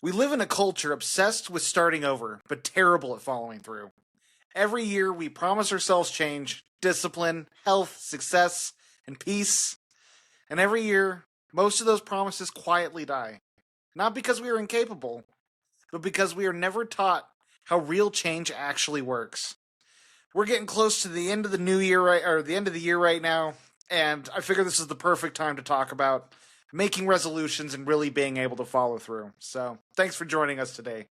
We live in a culture obsessed with starting over, but terrible at following through. Every year, we promise ourselves change, discipline, health, success, and peace. And every year, most of those promises quietly die. Not because we are incapable, but because we are never taught how real change actually works. We're getting close to the end of the new year, or the end of the year right now, and I figure this is the perfect time to talk about making resolutions and really being able to follow through. So, thanks for joining us today.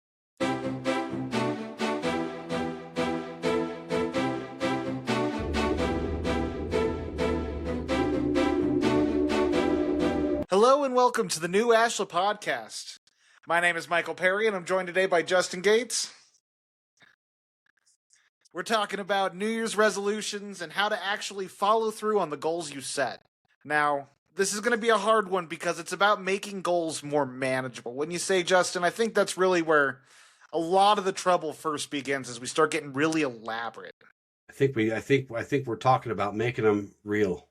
Hello and welcome to the new Ashla Podcast. My name is Michael Perry and I'm joined today by Justin Gates. We're talking about New Year's resolutions and how to actually follow through on the goals you set. Now, this is going to be a hard one because it's about making goals more manageable. When you say, Justin, I think that's really where a lot of the trouble first begins, as we start getting really elaborate. I think we're talking about making them real.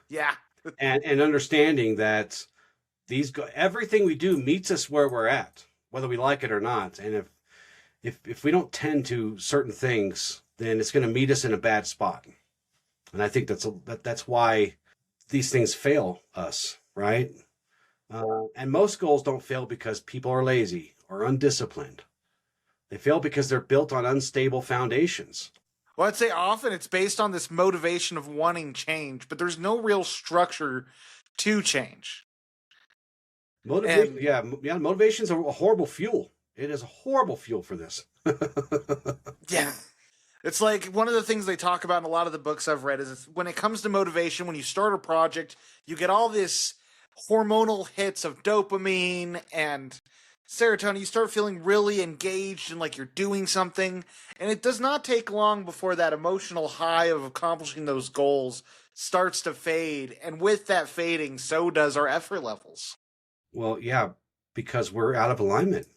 Yeah. and understanding that everything we do meets us where we're at, whether we like it or not. And if we don't tend to certain things, then it's going to meet us in a bad spot. And I think that's why these things fail us, right? And most goals don't fail because people are lazy or undisciplined. They fail because they're built on unstable foundations. Well, I'd say often it's based on this motivation of wanting change, but there's no real structure to change. Motivation is a horrible fuel. It is a horrible fuel for this. Yeah. It's like one of the things they talk about in a lot of the books I've read is when it comes to motivation, when you start a project, you get all this hormonal hits of dopamine and serotonin. You start feeling really engaged and like you're doing something. And it does not take long before that emotional high of accomplishing those goals starts to fade. And with that fading, so does our effort levels. Well, yeah, because we're out of alignment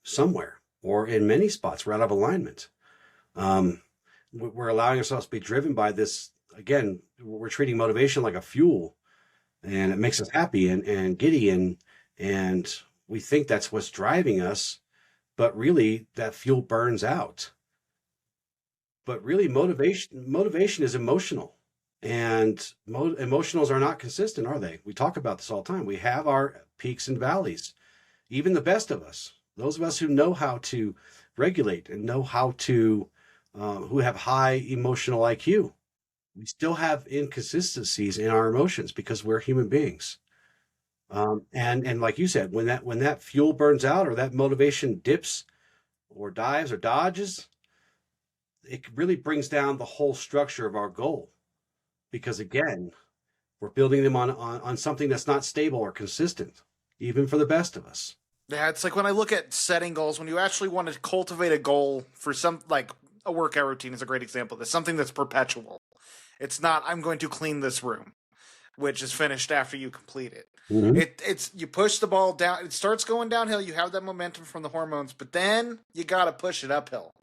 somewhere, or in many spots, we're out of alignment. We're allowing ourselves to be driven by this. Again, we're treating motivation like a fuel, and it makes us happy and giddy, and we think that's what's driving us, but really that fuel burns out. But really motivation is emotional, and emotionals are not consistent, are they? We talk about this all the time. We have our peaks and valleys. Even the best of us, those of us who know how to regulate and know how to, who have high emotional IQ, we still have inconsistencies in our emotions because we're human beings. And like you said, when that fuel burns out or that motivation dips or dives or dodges, it really brings down the whole structure of our goal. Because again, we're building them on something that's not stable or consistent, even for the best of us. Yeah, it's like when I look at setting goals, when you actually want to cultivate a goal for like a workout routine is a great example of this, something that's perpetual. It's not, I'm going to clean this room, which is finished after you complete it. Mm-hmm. It's you push the ball down, it starts going downhill, you have that momentum from the hormones, but then you got to push it uphill.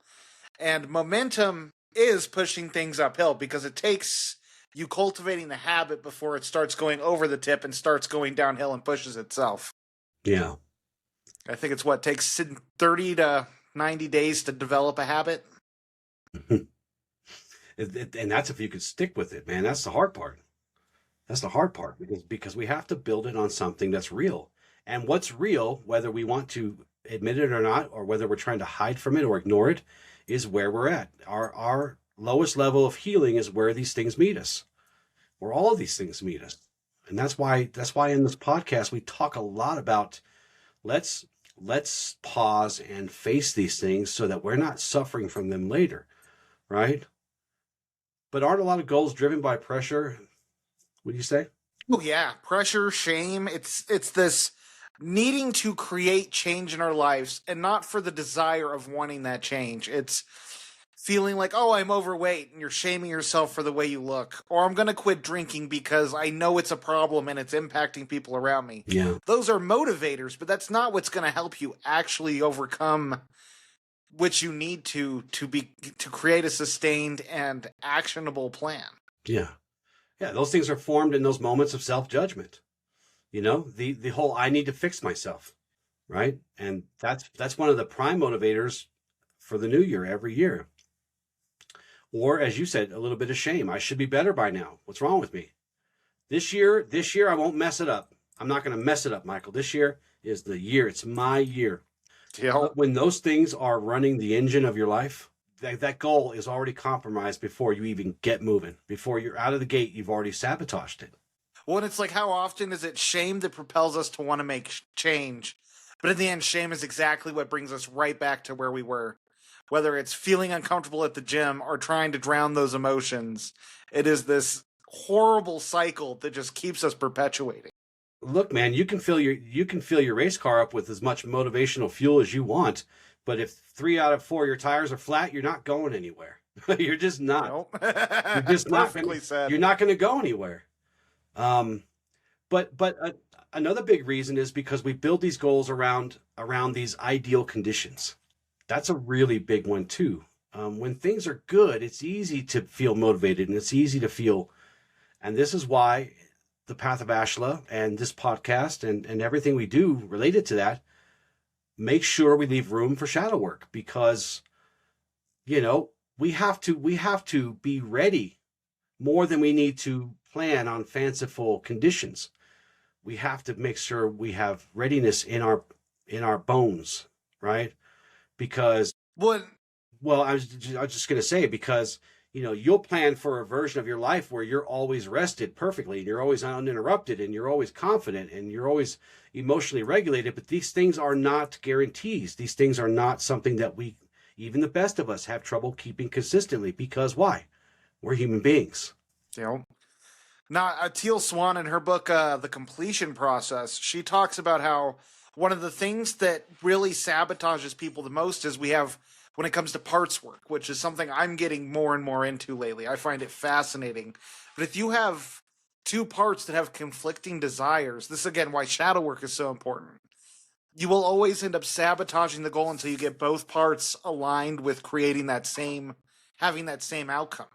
And momentum is pushing things uphill because it takes you cultivating the habit before it starts going over the tip and starts going downhill and pushes itself. Yeah. I think it's what takes 30 to 90 days to develop a habit. And that's if you could stick with it, man. That's the hard part. That's the hard part because we have to build it on something that's real. And what's real, whether we want to admit it or not, or whether we're trying to hide from it or ignore it, is where we're at. Our lowest level of healing is where these things meet us, where all of these things meet us. And that's why in this podcast, we talk a lot about let's pause and face these things so that we're not suffering from them later, right? But aren't a lot of goals driven by pressure? What do you say? Oh yeah, pressure, shame. It's this needing to create change in our lives and not for the desire of wanting that change. It's feeling like, oh, I'm overweight and you're shaming yourself for the way you look. Or I'm going to quit drinking because I know it's a problem and it's impacting people around me. Yeah. Those are motivators, but that's not what's going to help you actually overcome what you need to create a sustained and actionable plan. Yeah. Yeah, those things are formed in those moments of self-judgment. You know, the whole I need to fix myself, right? And that's one of the prime motivators for the new year every year. Or as you said, a little bit of shame. I should be better by now. What's wrong with me? This year I won't mess it up. I'm not going to mess it up, Michael. This year is the year. It's my year. Yeah. But when those things are running the engine of your life, that goal is already compromised before you even get moving. Before you're out of the gate, you've already sabotaged it. Well, and it's like, how often is it shame that propels us to want to make change? But in the end, shame is exactly what brings us right back to where we were. Whether it's feeling uncomfortable at the gym or trying to drown those emotions, it is this horrible cycle that just keeps us perpetuating. Look, man, you can fill your race car up with as much motivational fuel as you want, but if 3 out of 4 of your tires are flat, you're not going anywhere. You're just not. Nope. You're just not. You're not going to go anywhere. But another big reason is because we build these goals around these ideal conditions. That's a really big one too. When things are good, it's easy to feel motivated and it's easy to feel, and this is why the Path of Ashla and this podcast and everything we do related to that, make sure we leave room for shadow work, because, we have to be ready more than we need to plan on fanciful conditions. We have to make sure we have readiness in our bones, right? Because Well, I was just going to say, because you'll plan for a version of your life where you're always rested perfectly and you're always uninterrupted and you're always confident and you're always emotionally regulated. But these things are not guarantees. These things are not something that even the best of us, have trouble keeping consistently. Because why? We're human beings. Now, Teal Swan, in her book, The Completion Process, she talks about how one of the things that really sabotages people the most is when it comes to parts work, which is something I'm getting more and more into lately. I find it fascinating. But if you have 2 parts that have conflicting desires, this is again why shadow work is so important. You will always end up sabotaging the goal until you get both parts aligned with having that same outcome.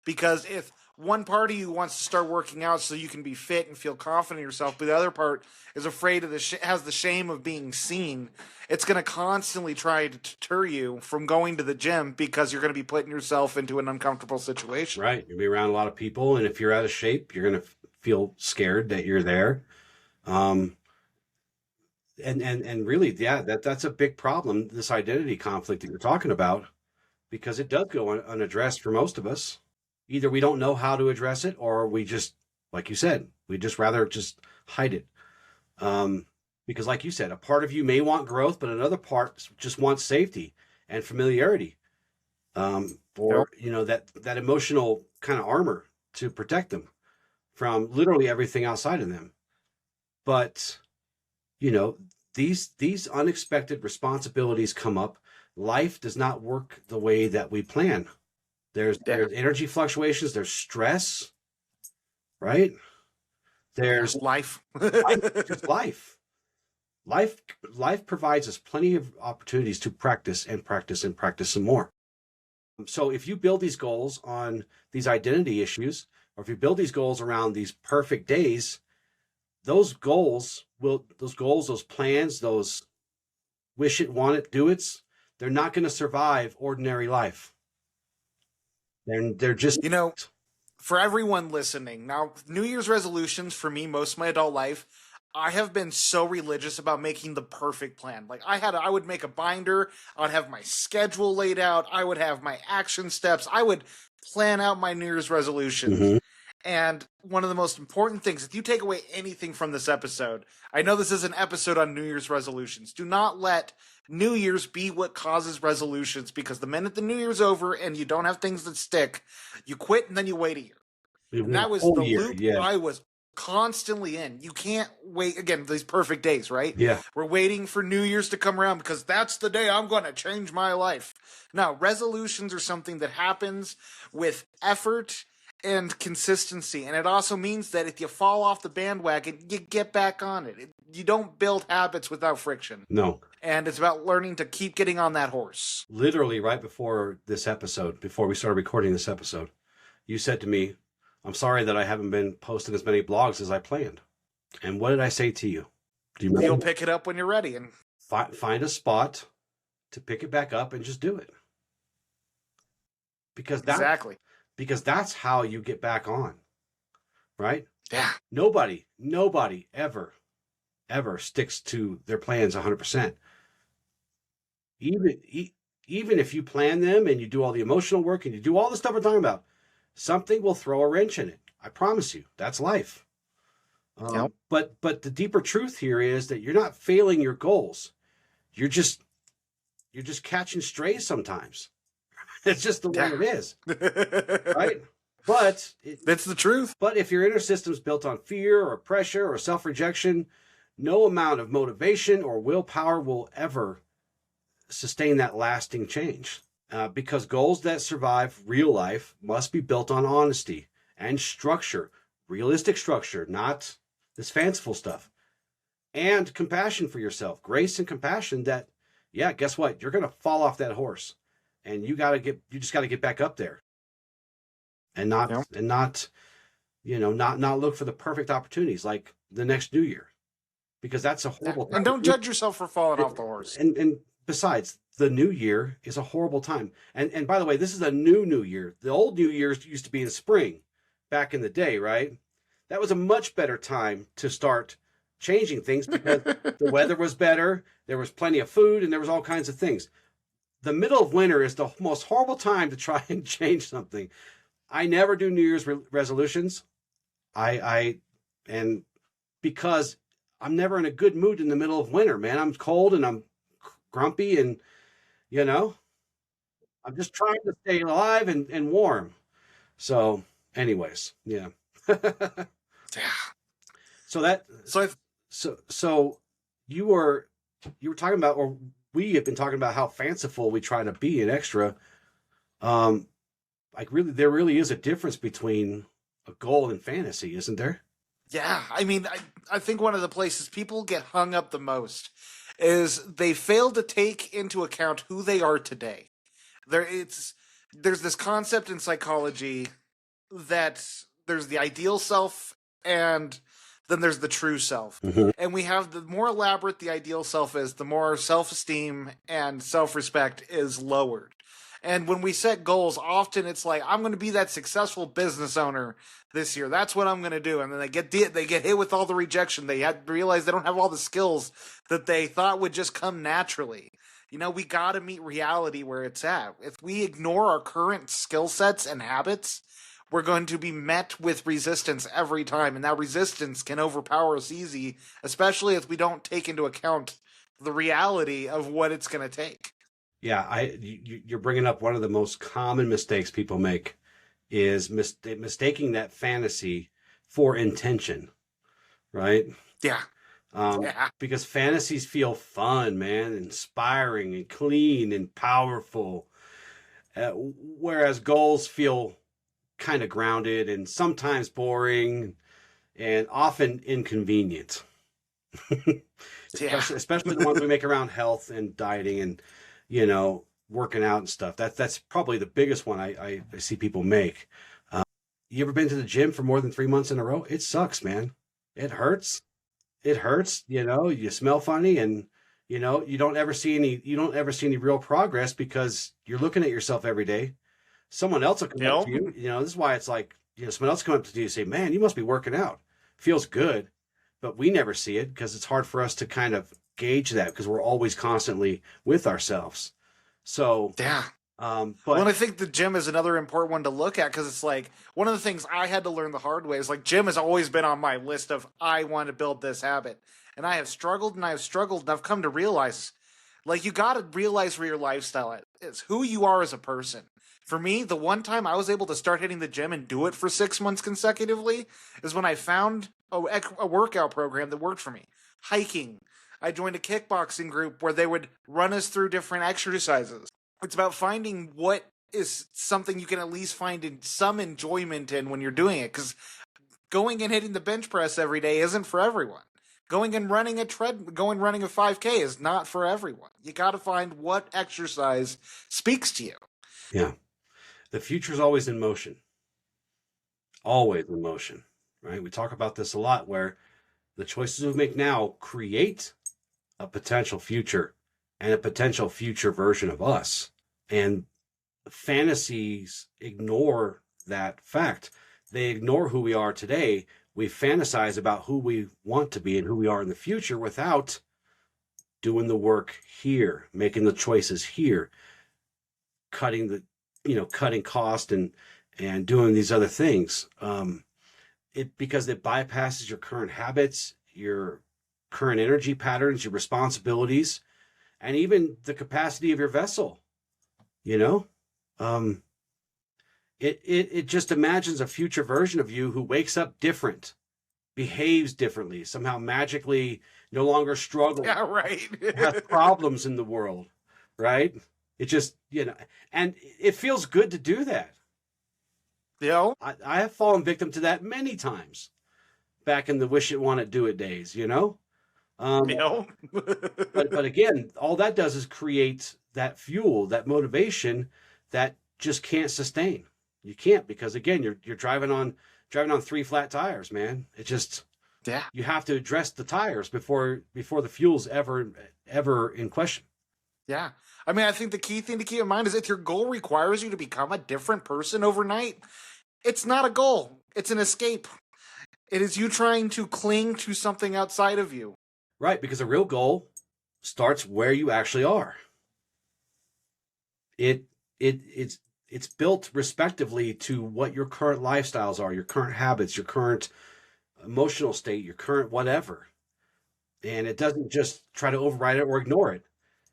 Because if one part of you wants to start working out so you can be fit and feel confident in yourself, but the other part is afraid of has the shame of being seen, it's going to constantly try to deter you from going to the gym because you're going to be putting yourself into an uncomfortable situation. Right. You'll be around a lot of people, and if you're out of shape, you're going to feel scared that you're there. And really, yeah, that's a big problem, this identity conflict that you're talking about, because it does go unaddressed for most of us. Either we don't know how to address it, or we just, like you said, we just rather just hide it. Because like you said, a part of you may want growth, but another part just wants safety and familiarity. Or, that emotional kind of armor to protect them from literally everything outside of them. But, these unexpected responsibilities come up. Life does not work the way that we plan. There's energy fluctuations. There's stress, right? There's life. Just life. Life provides us plenty of opportunities to practice and practice and practice some more. So if you build these goals on these identity issues, or if you build these goals around these perfect days, those plans, those wish it, want it, do it's, they're not going to survive ordinary life. They're just, for everyone listening, now, New Year's resolutions for me, most of my adult life, I have been so religious about making the perfect plan. Like, I would make a binder, I would have my schedule laid out, I would have my action steps, I would plan out my New Year's resolutions. Mm-hmm. And one of the most important things, if you take away anything from this episode, I know this is an episode on New Year's resolutions. Do not let New Year's be what causes resolutions, because the minute the New Year's over and you don't have things that stick, you quit and then you wait a year. And that was the loop I was constantly in. You can't wait, again, these perfect days, right? Yeah. We're waiting for New Year's to come around because that's the day I'm going to change my life. Now, resolutions are something that happens with effort and consistency. And it also means that if you fall off the bandwagon, you get back on it. You don't build habits without friction. No. And it's about learning to keep getting on that horse. Literally right before this episode, before we started recording this episode, you said to me, I'm sorry that I haven't been posting as many blogs as I planned. And what did I say to you? Do you remember? You'll pick it up when you're ready. And Find a spot to pick it back up and just do it. Because that's how you get back on. Right? Yeah. Nobody ever sticks to their plans 100%. Even if you plan them and you do all the emotional work and you do all the stuff we're talking about, something will throw a wrench in it. I promise you, that's life. Yep. But the deeper truth here is that you're not failing your goals. You're just catching strays sometimes. It's just the way it is, right? But that's the truth. But if your inner system's built on fear or pressure or self-rejection, no amount of motivation or willpower will ever sustain that lasting change. Because goals that survive real life must be built on honesty and structure, realistic structure, not this fanciful stuff, and compassion for yourself, grace and compassion that, yeah, guess what? You're going to fall off that horse and you just got to get back up there and not look for the perfect opportunities like the next new year, because that's a horrible time. And don't judge yourself for falling off the horse. And besides, the new year is a horrible time. And by the way, this is a new year. The old New Year's used to be in spring back in the day, right? That was a much better time to start changing things because the weather was better, there was plenty of food, and there was all kinds of things. The middle of winter is the most horrible time to try and change something. I never do New Year's resolutions. And because I'm never in a good mood in the middle of winter, man. I'm cold and I'm grumpy and, I'm just trying to stay alive and warm. So anyways, yeah. So you were talking about, or we have been talking about how fanciful we try to be and extra. There really is a difference between a goal and fantasy, isn't there? Yeah. I mean, I think one of the places people get hung up the most is they fail to take into account who they are today. There's this concept in psychology that there's the ideal self and then there's the true self. Mm-hmm. And we have the more elaborate the ideal self is, the more self-esteem and self-respect is lowered. And when we set goals, often it's like, I'm going to be that successful business owner this year. That's what I'm going to do. And then they get hit with all the rejection. They had to realize they don't have all the skills that they thought would just come naturally. We got to meet reality where it's at. If we ignore our current skill sets and habits, we're going to be met with resistance every time. And that resistance can overpower us easy, especially if we don't take into account the reality of what it's going to take. Yeah, you're bringing up one of the most common mistakes people make is mistaking that fantasy for intention, right? Yeah. Because fantasies feel fun, man, inspiring and clean and powerful, whereas goals feel kind of grounded and sometimes boring and often inconvenient. Especially the ones we make around health and dieting and working out and stuff. That's probably the biggest one I see people make. You ever been to the gym for more than 3 months in a row? It sucks, man. It hurts. You smell funny and, you don't ever see any real progress because you're looking at yourself every day. Someone else will come up to you. This is why it's like, someone else come up to you and say, man, you must be working out. Feels good. But we never see it because it's hard for us to kind of gauge that because we're always constantly with ourselves. So yeah. But I think the gym is another important one to look at because it's like one of the things I had to learn the hard way is like gym has always been on my list of I want to build this habit, and I have struggled and I've come to realize like you got to realize where your lifestyle is, who you are as a person. For me, the one time I was able to start hitting the gym and do it for 6 months consecutively is when I found a workout program that worked for me. Hiking. I joined a kickboxing group where they would run us through different exercises. It's about finding what is something you can at least find some enjoyment in when you're doing it. Because going and hitting the bench press every day isn't for everyone. Going and running a 5K is not for everyone. You got to find what exercise speaks to you. Yeah. The future is always in motion. Always in motion, right? We talk about this a lot where The choices we make now create a potential future and a potential future version of us. And fantasies ignore that fact. They ignore who we are today. We fantasize about who we want to be and who we are in the future without doing the work here, making the choices here, cutting cost and doing these other things. Because it bypasses your current habits, your current energy patterns, your responsibilities, and even the capacity of your vessel. It just imagines a future version of you who wakes up different, behaves differently, somehow magically no longer struggles, Yeah, right. has problems in the world, right? It just, and it feels good to do that. I have fallen victim to that many times back in the wish it, want it, do it days, But again, all that does is create that fuel, that motivation that just can't sustain. You can't, because again, you're driving on 3 flat tires, man. It just, you have to address the tires before the fuel's ever in question. Yeah. I mean, I think the key thing to keep in mind is if your goal requires you to become a different person overnight, it's not a goal. It's an escape. It is you trying to cling to something outside of you. Right, because a real goal starts where you actually are. It's built respectively to what your current lifestyles are, your current habits, your current emotional state, your current whatever. And it doesn't just try to override it or ignore it.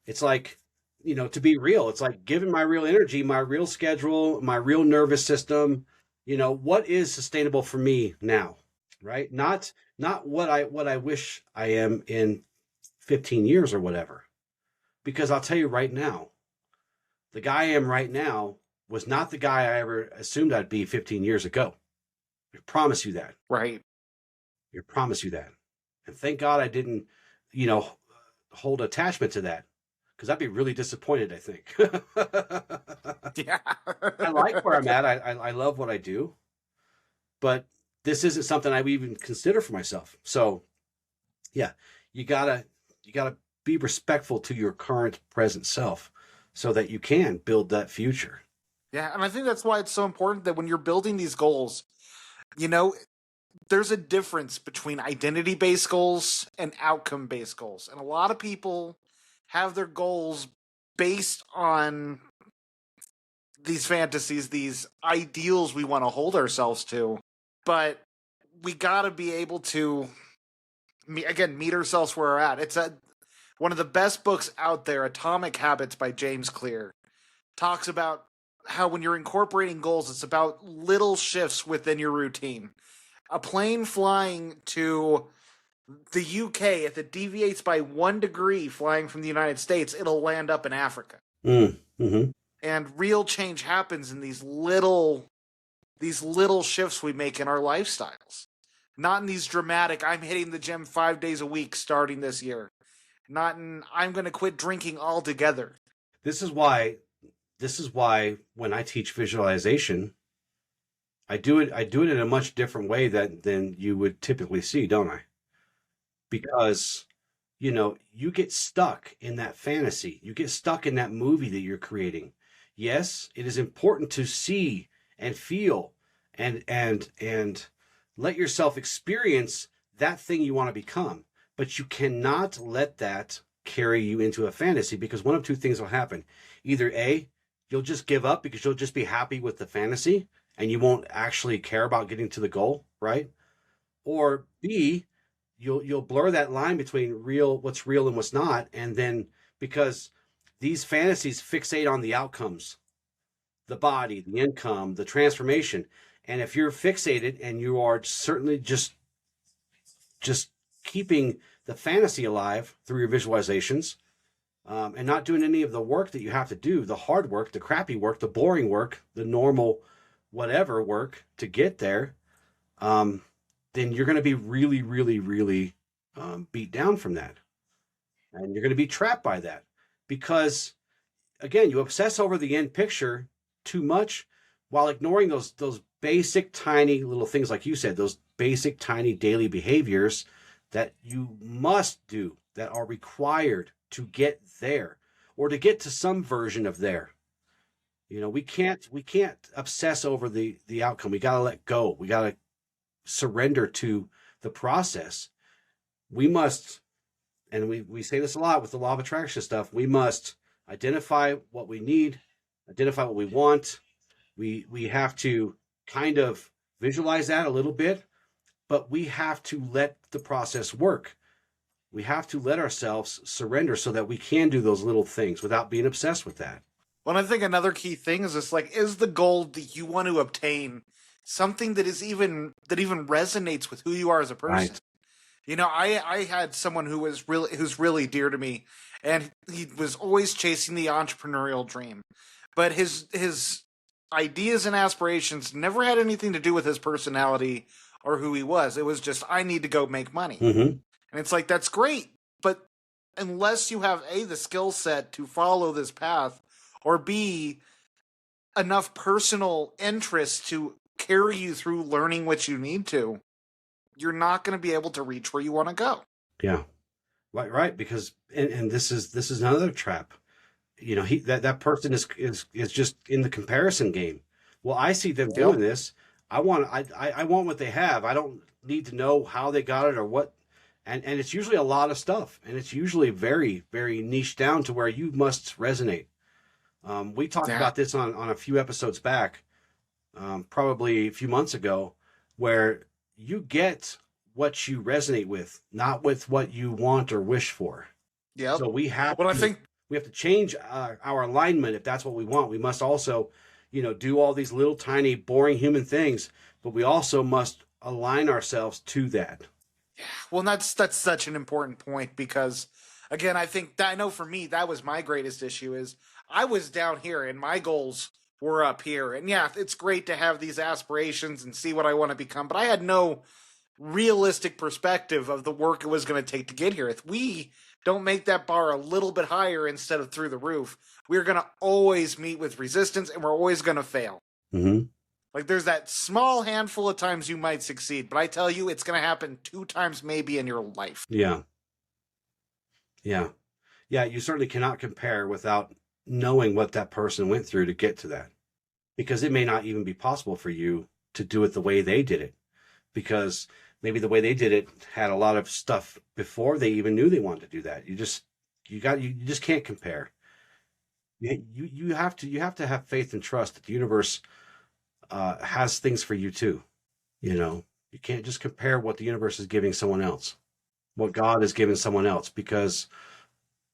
It's like, to be real, it's like giving my real energy, my real schedule, my real nervous system, what is sustainable for me now, right? Not what I wish I am in 15 years or whatever. Because I'll tell you right now, the guy I am right now was not the guy I ever assumed I'd be 15 years ago. I promise you that. Right. I promise you that. And thank God I didn't, hold attachment to that, because I'd be really disappointed, I think. Yeah. I like where I'm at. I love what I do, but this isn't something I would even consider for myself. So yeah, you gotta be respectful to your current present self so that you can build that future. Yeah, and I think that's why it's so important that when you're building these goals, there's a difference between identity-based goals and outcome-based goals. And a lot of people have their goals based on these fantasies, these ideals we want to hold ourselves to. But we got to be able to, meet ourselves where we're at. It's one of the best books out there, Atomic Habits by James Clear, talks about how when you're incorporating goals, it's about little shifts within your routine. A plane flying to the UK, if it deviates by 1 degree flying from the United States, it'll land up in Africa. Mm-hmm. And real change happens in these little shifts we make in our lifestyles. Not in these dramatic, I'm hitting the gym 5 days a week starting this year. Not in, I'm going to quit drinking altogether. This is why when I teach visualization, I do it in a much different way than you would typically see, don't I? Because, you get stuck in that fantasy. You get stuck in that movie that you're creating. Yes, it is important to see and feel and let yourself experience that thing you want to become. But you cannot let that carry you into a fantasy, because one of two things will happen. Either A, you'll just give up because you'll just be happy with the fantasy and you won't actually care about getting to the goal, right? Or B, you'll blur that line between what's real and what's not, and then because these fantasies fixate on the outcomes, the body, the income, the transformation, and if you're fixated and you are certainly just keeping the fantasy alive through your visualizations, and not doing any of the work that you have to do, the hard work, the crappy work, the boring work, the normal whatever work to get there, then you're going to be really, really, really beat down from that. And you're going to be trapped by that. Because, again, you obsess over the end picture too much while ignoring those basic, tiny little things, like you said, those basic, tiny daily behaviors that you must do, that are required to get there or to get to some version of there. We can't obsess over the outcome. We got to let go. We got to surrender to the process. We must, and we say this a lot with the law of attraction stuff, we must identify what we need, identify what we want. We have to kind of visualize that a little bit, but we have to let the process work. We have to let ourselves surrender so that we can do those little things without being obsessed with that. Well, I think another key thing is just like, is the goal that you want to obtain something that even resonates with who you are as a person? Right. I had someone who's really dear to me, and he was always chasing the entrepreneurial dream, but his ideas and aspirations never had anything to do with his personality or who he was. It was just, I need to go make money. Mm-hmm. And it's like, that's great, but unless you have A, the skill set to follow this path, or B, enough personal interest to carry you through learning what you need to, you're not going to be able to reach where you want to go. Yeah, right. Because and this is another trap. That person is just in the comparison game. Well, I see them doing this. I want what they have. I don't need to know how they got it or what. And it's usually a lot of stuff, and it's usually very, very niche down to where you must resonate. We talked about this on a few episodes back, probably a few months ago, where you get what you resonate with, not with what you want or wish for. Yeah. So we have to change our alignment if that's what we want. We must also, do all these little tiny boring human things, but we also must align ourselves to that. Yeah. Well, that's such an important point because, again, I know for me that was my greatest issue is I was down here and my goals were up here. And yeah, it's great to have these aspirations and see what I want to become, but I had no realistic perspective of the work it was going to take to get here. If we don't make that bar a little bit higher instead of through the roof, we're going to always meet with resistance and we're always going to fail. Mm-hmm. Like there's that small handful of times you might succeed, but I tell you, it's going to happen 2 times maybe in your life. Yeah. Yeah. Yeah. You certainly cannot compare without knowing what that person went through to get to that, because it may not even be possible for you to do it the way they did it, because maybe the way they did it had a lot of stuff before they even knew they wanted to do that. You just can't compare. You have to have faith and trust that the universe has things for you too. You can't just compare what the universe is giving someone else, what God is giving someone else, because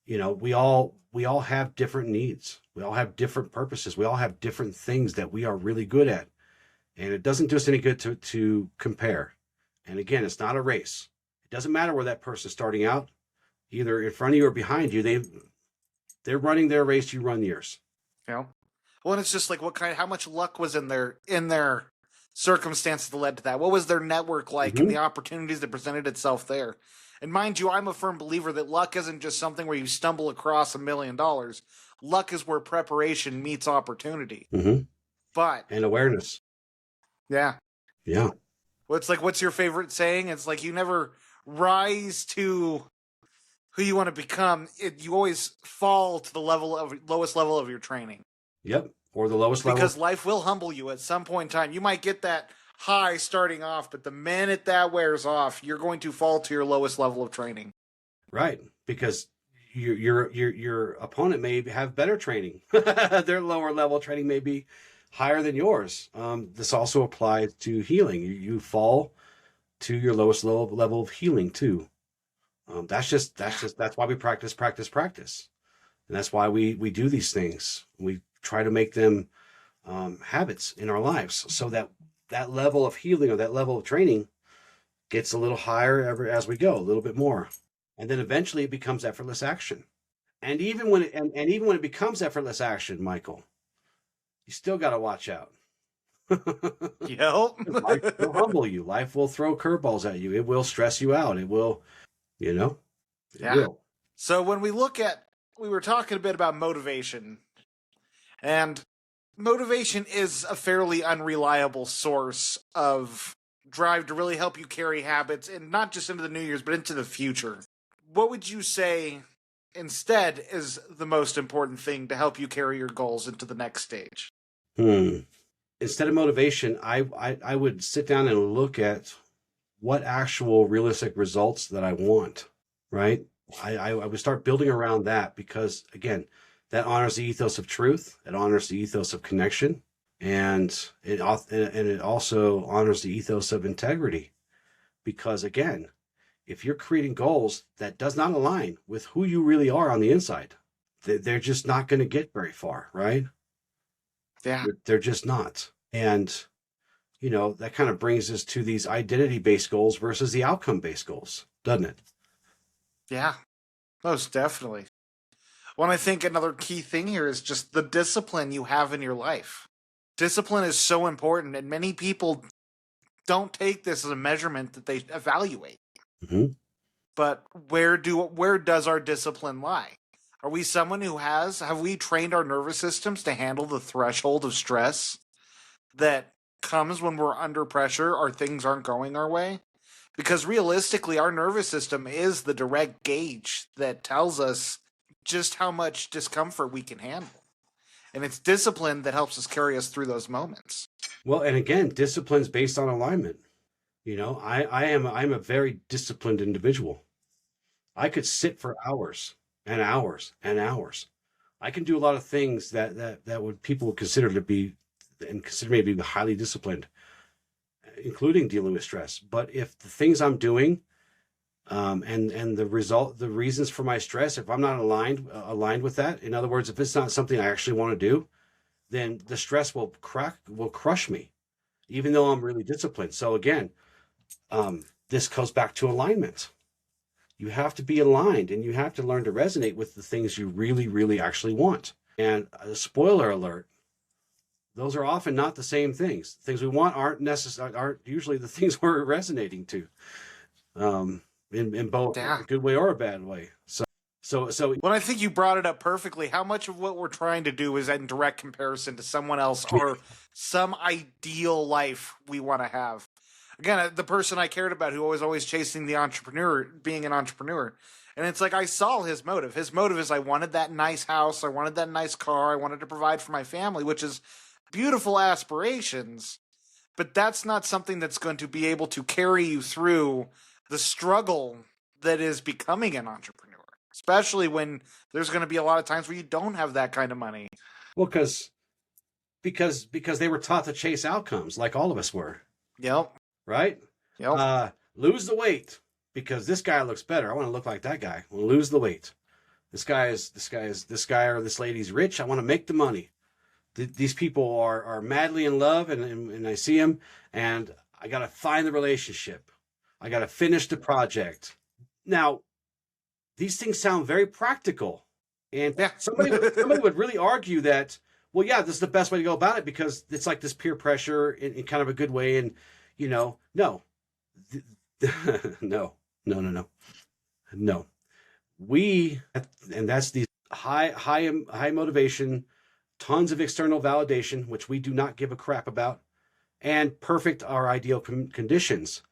we all have different needs. We all have different purposes. We all have different things that we are really good at. And it doesn't do us any good to compare. And again, it's not a race. It doesn't matter where that person's starting out, either in front of you or behind you. They're running their race, you run yours. Yeah. Well, and it's just like how much luck was in their circumstances that led to that? What was their network like and the opportunities that presented itself there? And mind you, I'm a firm believer that luck isn't just something where you stumble across $1 million. Luck is where preparation meets opportunity. Mm-hmm. And awareness. Yeah. Yeah. Well, it's like, what's your favorite saying? It's like you never rise to who you want to become. You always fall to the lowest level of your training. Yep. Or the lowest level. Because life will humble you at some point in time. You might get that high starting off, but the minute that wears off, you're going to fall to your lowest level of training. Right. Because your opponent may have better training. Their lower level training may be higher than yours. This also applies to healing. You fall to your lowest level of healing too. That's why we practice. And that's why we do these things. We try to make them habits in our lives so that level of healing or that level of training gets a little higher as we go, a little bit more. And then eventually it becomes effortless action. And even when it becomes effortless action, Michael, you still got to watch out. Yep. Life will humble you. Life will throw curveballs at you. It will stress you out. It will, it will. So when we were talking a bit about motivation, and motivation is a fairly unreliable source of drive to really help you carry habits, and not just into the New Year's, but into the future. What would you say instead is the most important thing to help you carry your goals into the next stage? Instead of motivation, I would sit down and look at what actual realistic results that I want, right? I would start building around that because, again, that honors the ethos of truth. It honors the ethos of connection. And it also honors the ethos of integrity. Because, again, if you're creating goals that does not align with who you really are on the inside, they're just not going to get very far, right? Yeah. They're just not. And, that kind of brings us to these identity-based goals versus the outcome-based goals, doesn't it? Yeah, most definitely. Well, I think another key thing here is just the discipline you have in your life. Discipline is so important, and many people don't take this as a measurement that they evaluate. Mm-hmm. But where does our discipline lie? Are we someone who have we trained our nervous systems to handle the threshold of stress that comes when we're under pressure or things aren't going our way? Because realistically, our nervous system is the direct gauge that tells us just how much discomfort we can handle. And it's discipline that helps us carry us through those moments. Well, and again, discipline's based on alignment. I'm a very disciplined individual. I could sit for hours and hours and hours. I can do a lot of things that would people would consider me to be highly disciplined, including dealing with stress. But if the things I'm doing, and the reasons for my stress, if I'm not aligned with that, in other words, if it's not something I actually want to do, then the stress will crush me, even though I'm really disciplined. So again, this goes back to alignment. You have to be aligned, and you have to learn to resonate with the things you really, really actually want. And spoiler alert, those are often not the same things. The things we want aren't usually the things we're resonating to, in both a good way or a bad way. So well, I think you brought it up perfectly. How much of what we're trying to do is in direct comparison to someone else or some ideal life we want to have. Again, the person I cared about who was always chasing the entrepreneur, being an entrepreneur. And it's like I saw his motive. His motive is I wanted that nice house. I wanted that nice car. I wanted to provide for my family, which is beautiful aspirations. But that's not something that's going to be able to carry you through the struggle that is becoming an entrepreneur. Especially when there's going to be a lot of times where you don't have that kind of money. Well, because they were taught to chase outcomes like all of us were. Yep. Right? Yep. Lose the weight because this guy looks better. I want to look like that guy. I want to lose the weight. This guy or this lady's rich. I want to make the money. These people are madly in love, and I see them, and I got to find the relationship. I got to finish the project. Now, these things sound very practical, and somebody would really argue that, well, yeah, this is the best way to go about it because it's like this peer pressure in kind of a good way, and no, no. And that's these high motivation, tons of external validation, which we do not give a crap about, and perfect our ideal conditions,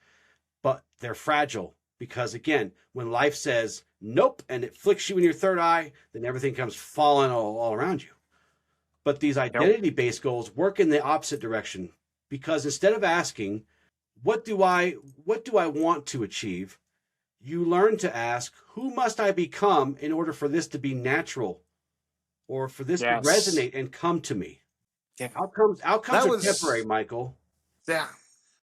but they're fragile. Because again, when life says nope, and it flicks you in your third eye, then everything comes falling all around you. But these identity-based goals work in the opposite direction. Because instead of asking, what do I want to achieve? You learn to ask, who must I become in order for this to be natural? Or for this to resonate and come to me? Yeah. Outcomes are temporary, Michael. Yeah.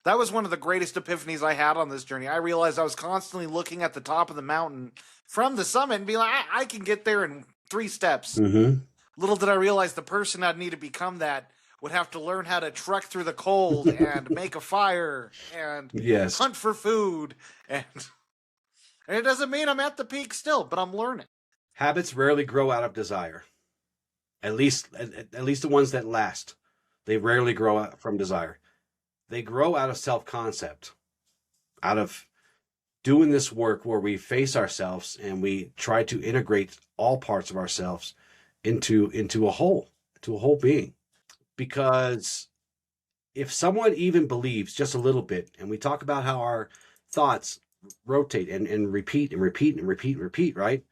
That was one of the greatest epiphanies I had on this journey. I realized I was constantly looking at the top of the mountain from the summit and being like, I can get there in 3 steps. Mm-hmm. Little did I realize the person I'd need to become that would have to learn how to trek through the cold and make a fire and hunt for food. And it doesn't mean I'm at the peak still, but I'm learning. Habits rarely grow out of desire. At least the ones that last. They rarely grow out from desire. They grow out of self-concept, out of doing this work where we face ourselves and we try to integrate all parts of ourselves into a whole being. Because if someone even believes just a little bit, and we talk about how our thoughts rotate and repeat and repeat and repeat and repeat, right?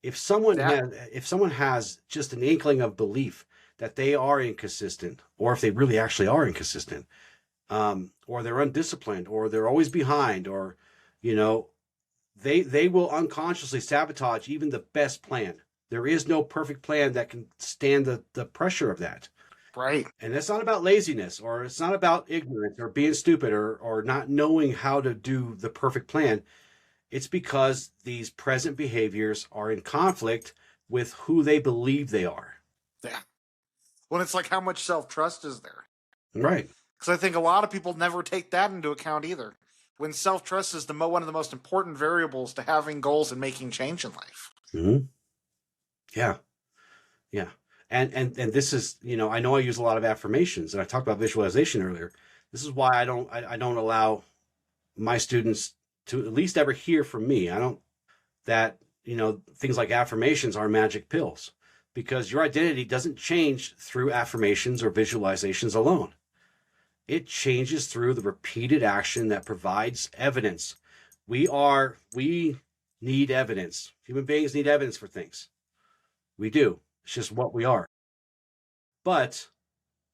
If someone has just an inkling of belief that they are inconsistent, or if they really actually are inconsistent, or they're undisciplined, or they're always behind, or, you know, they will unconsciously sabotage even the best plan. There is no perfect plan that can stand the pressure of that. Right. And it's not about laziness, or it's not about ignorance or being stupid, or not knowing how to do the perfect plan. It's because these present behaviors are in conflict with who they believe they are. Yeah. Well, it's like, how much self-trust is there? Right. Because I think a lot of people never take that into account either. When self-trust is one of the most important variables to having goals and making change in life. Mm-hmm. Yeah. Yeah. And this is, you know I use a lot of affirmations, and I talked about visualization earlier. This is why I don't allow my students to at least ever hear from me. I don't, that, things like affirmations are magic pills, because your identity doesn't change through affirmations or visualizations alone. It changes through the repeated action that provides evidence. We need evidence. Human beings need evidence for things. We do. It's just what we are. But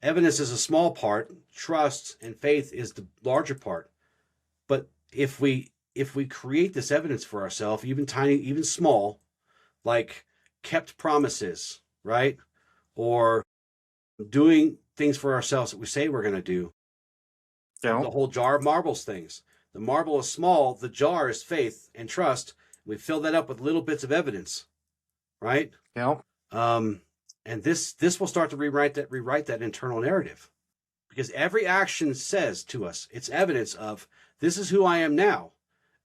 evidence is a small part. Trust and faith is the larger part. But if we create this evidence for ourselves, even tiny, even small, like kept promises, right? Or doing things for ourselves that we say we're going to do. Yeah. The whole jar of marbles things. The marble is small. The jar is faith and trust. We fill that up with little bits of evidence, right? Yeah. And this will start to rewrite that internal narrative, because every action says to us, it's evidence of, this is who I am now,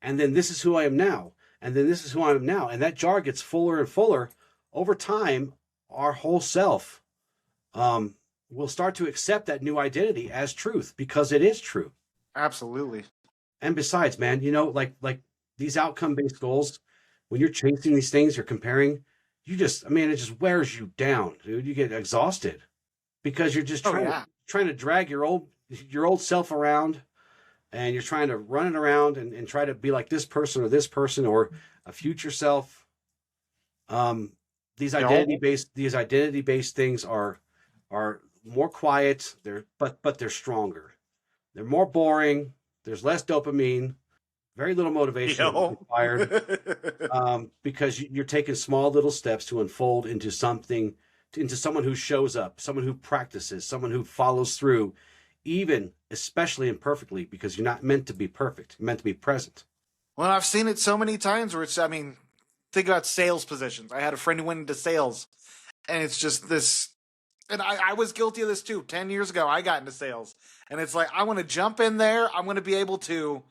and then this is who I am now, and then this is who I am now, and that jar gets fuller and fuller over time. Our whole self will start to accept that new identity as truth, because it is true. Absolutely. And besides, man, like these outcome-based goals, when you're chasing these things, you're comparing, it just wears you down, dude. You get exhausted because you're just trying to drag your old self around, and you're trying to run it around and try to be like this person or a future self. These identity-based things are more quiet. But they're stronger. They're more boring. There's less dopamine. Very little motivation required, because you're taking small little steps to unfold into someone who shows up, someone who practices, someone who follows through, especially imperfectly, because you're not meant to be perfect. You're meant to be present. Well, I've seen it so many times where think about sales positions. I had a friend who went into sales, and it's just this, and I was guilty of this too. 10 years ago, I got into sales, and it's like, I want to jump in there. I'm going to be able to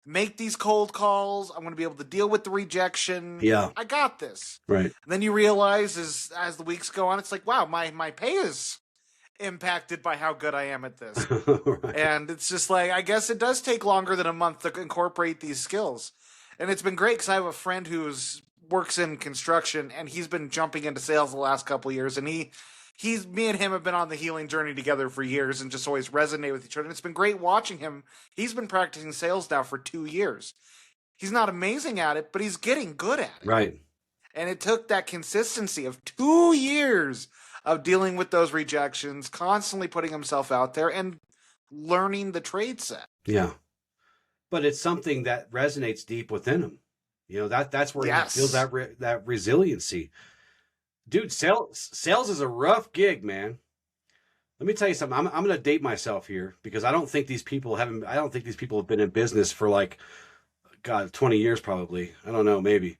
make these cold calls. I'm going to be able to deal with the rejection. Yeah. I got this. Right. And then you realize as the weeks go on, it's like, wow, my pay is impacted by how good I am at this. Right. And it's just like, I guess it does take longer than a month to incorporate these skills. And it's been great because I have a friend who's works in construction, and he's been jumping into sales the last couple of years. And me and him have been on the healing journey together for years and just always resonate with each other. And it's been great watching him. He's been practicing sales now for 2 years. He's not amazing at it, but he's getting good at it. Right. And it took that consistency of 2 years of dealing with those rejections, constantly putting himself out there and learning the trade set. Yeah. But it's something that resonates deep within him. That's where he feels that resiliency. Dude, sales is a rough gig, man. Let me tell you something. I'm going to date myself here, because I don't think these people have been in business for 20 years probably. I don't know, maybe.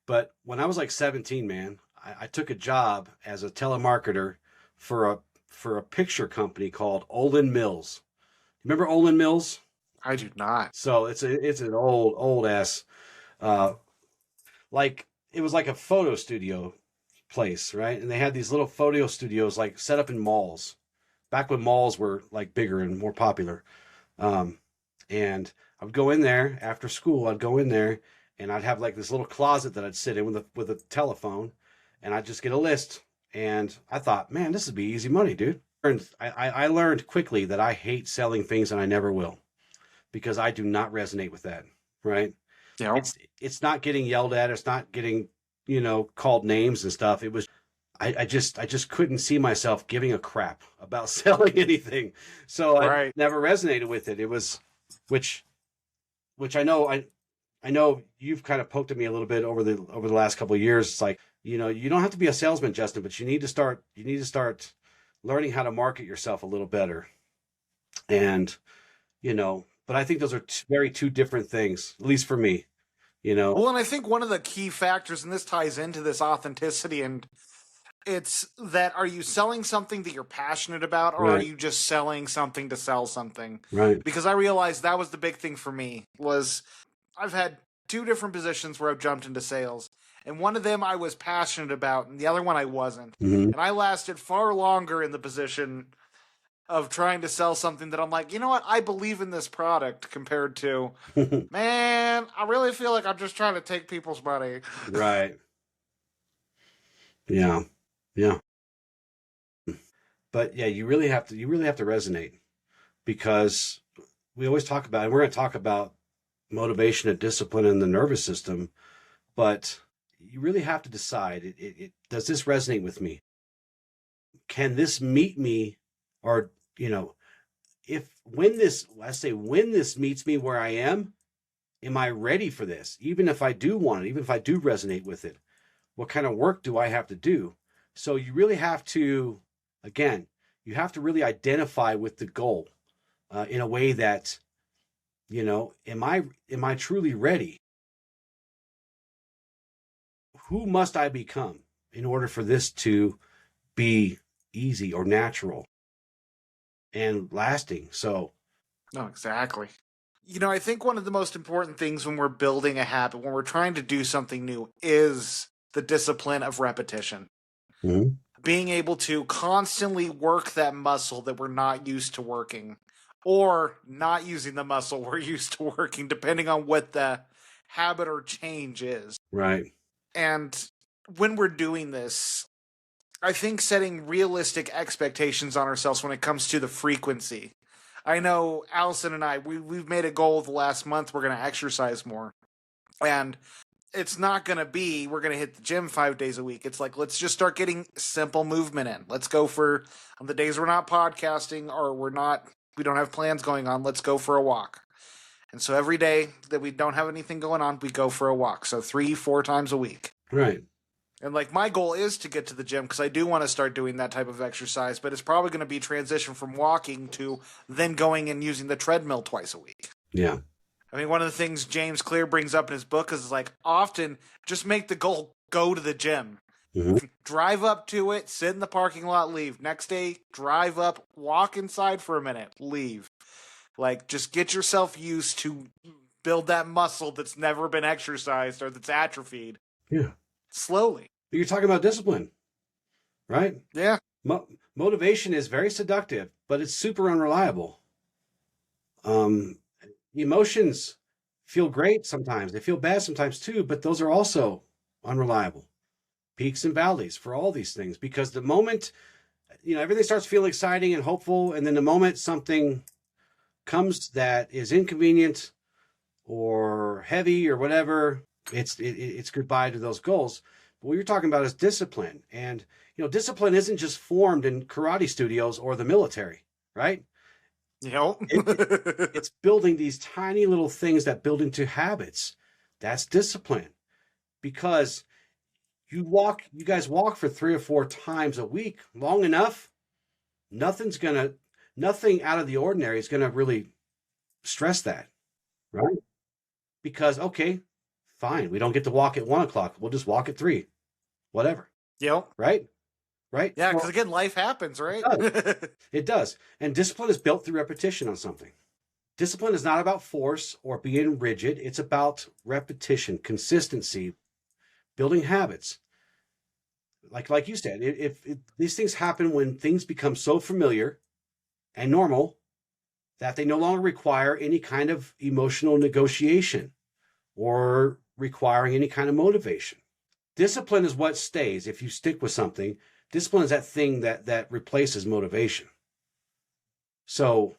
But when I was 17, man, I took a job as a telemarketer for a picture company called Olin Mills. Remember Olin Mills? I do not. So it's an old ass, it was like a photo studio place, right? And they had these little photo studios set up in malls, back when malls were bigger and more popular. And I would go in there after school. I'd go in there, and I'd have this little closet that I'd sit in with a telephone, and I'd just get a list. And I thought, man, this would be easy money, dude. I learned quickly that I hate selling things and I never will, because I do not resonate with that, right? Yeah. It's not getting yelled at, it's not getting, called names and stuff. It was I just couldn't see myself giving a crap about selling anything. So I Right. never resonated with it. It was which I know you've kind of poked at me a little bit over the last couple of years. It's like, you don't have to be a salesman, Justin, but you need to start learning how to market yourself a little better. And, but I think those are two different things, at least for me, Well, and I think one of the key factors, and this ties into this authenticity, and it's that, are you selling something that you're passionate about, or are Right. you just selling something to sell something? Right. Because I realized that was the big thing for me. Was I've had 2 different positions where I've jumped into sales, and one of them I was passionate about, and the other one I wasn't. Mm-hmm. And I lasted far longer in the position of trying to sell something that I'm like, you know what, I believe in this product, compared to, man, I really feel like I'm just trying to take people's money. Right. Yeah. Yeah. But yeah, you really have to resonate, because we always talk about, and we're going to talk about motivation and discipline in the nervous system, but you really have to decide, does this resonate with me? Can this meet me? Or, when this meets me where I am I ready for this? Even if I do want it, even if I do resonate with it, what kind of work do I have to do? So you really have to, again, you have to really identify with the goal in a way that, am I truly ready? Who must I become in order for this to be easy or natural and lasting? So, No, exactly. I think one of the most important things when we're building a habit, when we're trying to do something new, is the discipline of repetition. mm-hmm. Being able to constantly work that muscle that we're not used to working, or not using the muscle we're used to working, depending on what the habit or change is. Right. And when we're doing this, I think setting realistic expectations on ourselves when it comes to the frequency. I know Allison and I, we've made a goal the last month, we're going to exercise more. And it's not going to be, we're going to hit the gym 5 days a week. It's like, let's just start getting simple movement in. Let's go for, on the days we're not podcasting, or we don't have plans going on, let's go for a walk. And so every day that we don't have anything going on, we go for a walk. So 3-4 times a week. Right. And like, my goal is to get to the gym, because I do want to start doing that type of exercise, but it's probably going to be transition from walking to then going and using the treadmill twice a week. Yeah. I mean, one of the things James Clear brings up in his book is like, often just make the goal, go to the gym. Mm-hmm. Drive up to it, sit in the parking lot, leave. Next day, drive up, walk inside for a minute, leave. Like, just get yourself used to build that muscle that's never been exercised or that's atrophied. Yeah. Slowly. You're talking about discipline, right? Yeah. Motivation is very seductive, but it's super unreliable. Emotions feel great sometimes. They feel bad sometimes too, but those are also unreliable. Peaks and valleys for all these things, because the moment, everything starts feeling exciting and hopeful, and then the moment something comes that is inconvenient or heavy or whatever, it's goodbye to those goals. But what you're talking about is discipline. And, discipline isn't just formed in karate studios or the military, right? It's building these tiny little things that build into habits. That's discipline. Because you guys walk for 3 or 4 times a week long enough, nothing out of the ordinary is going to really stress that, right? Because, okay, fine, we don't get to walk at 1 o'clock. We'll just walk at 3, whatever. Yep. Right? Yeah, because again, life happens, right? It does. And discipline is built through repetition on something. Discipline is not about force or being rigid. It's about repetition, consistency, building habits. Like you said, if these things happen when things become so familiar and normal that they no longer require any kind of emotional negotiation or requiring any kind of motivation. Discipline is what stays if you stick with something. Discipline is that thing that replaces motivation. So,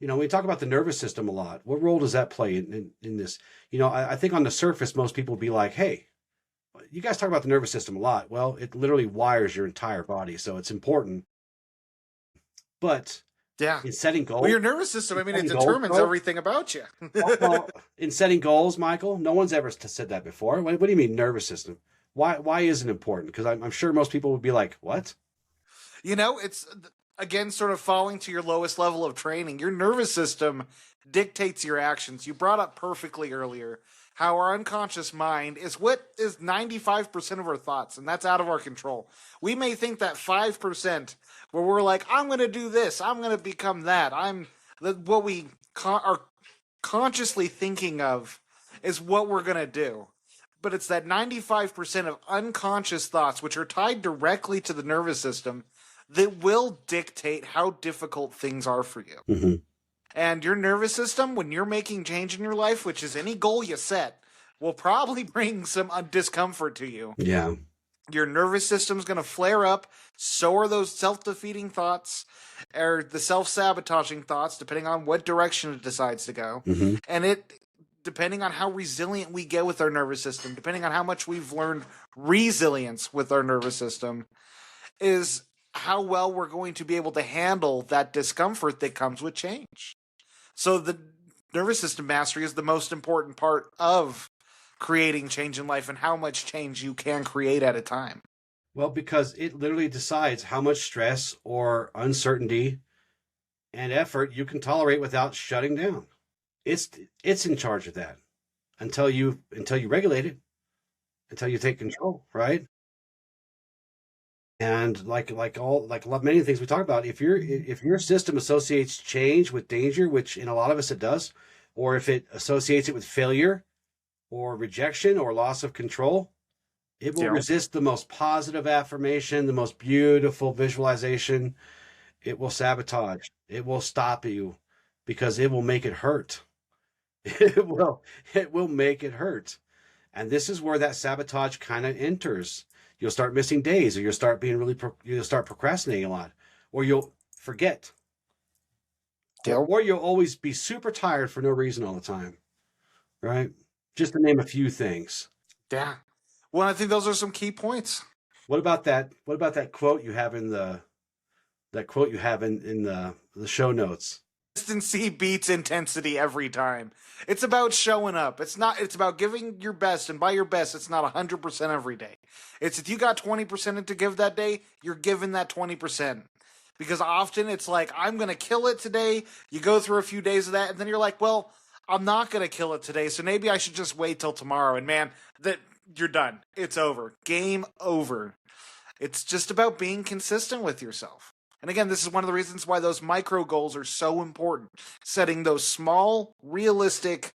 we talk about the nervous system a lot. What role does that play in this? I think on the surface, most people would be like, hey, you guys talk about the nervous system a lot. Well, it literally wires your entire body. So it's important. But Yeah. in setting Well, goals, your nervous system, I mean, it setting goals, determines bro, everything about you. well, in setting goals, Michael, no one's ever said that before. What do you mean nervous system? Why is it important? Because I'm sure most people would be like, what? It's again sort of falling to your lowest level of training. Your nervous system dictates your actions. You brought up perfectly earlier how our unconscious mind is what is 95% of our thoughts, and that's out of our control. We may think that 5% where we're like, I'm going to do this, I'm going to become that, what we are consciously thinking of is what we're going to do. But it's that 95% of unconscious thoughts, which are tied directly to the nervous system, that will dictate how difficult things are for you. Mm-hmm. And your nervous system, when you're making change in your life, which is any goal you set, will probably bring some discomfort to you. Yeah. Your nervous system's going to flare up. So are those self-defeating thoughts or the self-sabotaging thoughts, depending on what direction it decides to go. Mm-hmm. And depending on how resilient we get with our nervous system, depending on how much we've learned resilience with our nervous system, is how well we're going to be able to handle that discomfort that comes with change. So the nervous system mastery is the most important part of creating change in life and how much change you can create at a time. Well, because it literally decides how much stress or uncertainty and effort you can tolerate without shutting down. It's in charge of that until you regulate it, until you take control, right? And like many things we talk about, if your system associates change with danger, which in a lot of us it does, or if it associates it with failure or rejection or loss of control, it will resist the most positive affirmation, the most beautiful visualization. It will sabotage. It will stop you because it will make it hurt. It will make it hurt. And this is where that sabotage kind of enters. You'll start missing days, or you'll start procrastinating a lot, or you'll forget. Or you'll always be super tired for no reason all the time. Right? Just to name a few things. Yeah. Well, I think those are some key points. What about that quote you have in the show notes? Consistency beats intensity every time. It's about showing up. It's about giving your best, and by your best, it's not 100% every day. It's if you got 20% to give that day, you're giving that 20%. Because often it's like, I'm going to kill it today. You go through a few days of that, and then you're like, well, I'm not going to kill it today, so maybe I should just wait till tomorrow. And man, you're done. It's over. Game over. It's just about being consistent with yourself. And again, this is one of the reasons why those micro goals are so important. Setting those small, realistic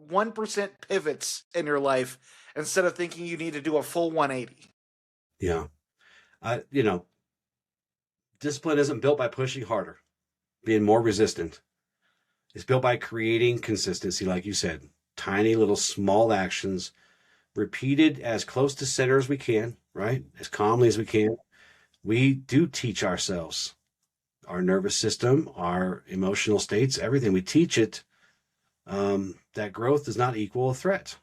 1% pivots in your life instead of thinking you need to do a full 180. Yeah. Discipline isn't built by pushing harder, being more resistant. It's built by creating consistency, like you said. Tiny little small actions repeated as close to center as we can, right? As calmly as we can. We do teach ourselves, our nervous system, our emotional states, everything. We teach it that growth does not equal a threat.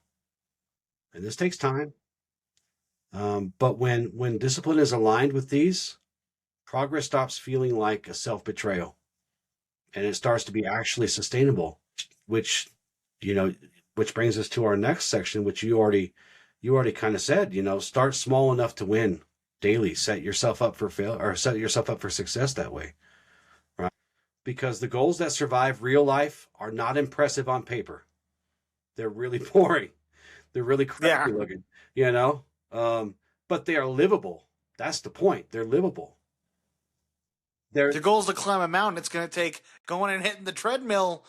And this takes time. But when discipline is aligned with these, progress stops feeling like a self-betrayal. And it starts to be actually sustainable, which brings us to our next section, which you already kind of said, start small enough to win daily. Set yourself up for failure, or set yourself up for success that way, right? Because the goals that survive real life are not impressive on paper. They're really boring. They're really crappy looking, but they are livable. That's the point. They're livable. The goal is to climb a mountain. It's going to take going and hitting the treadmill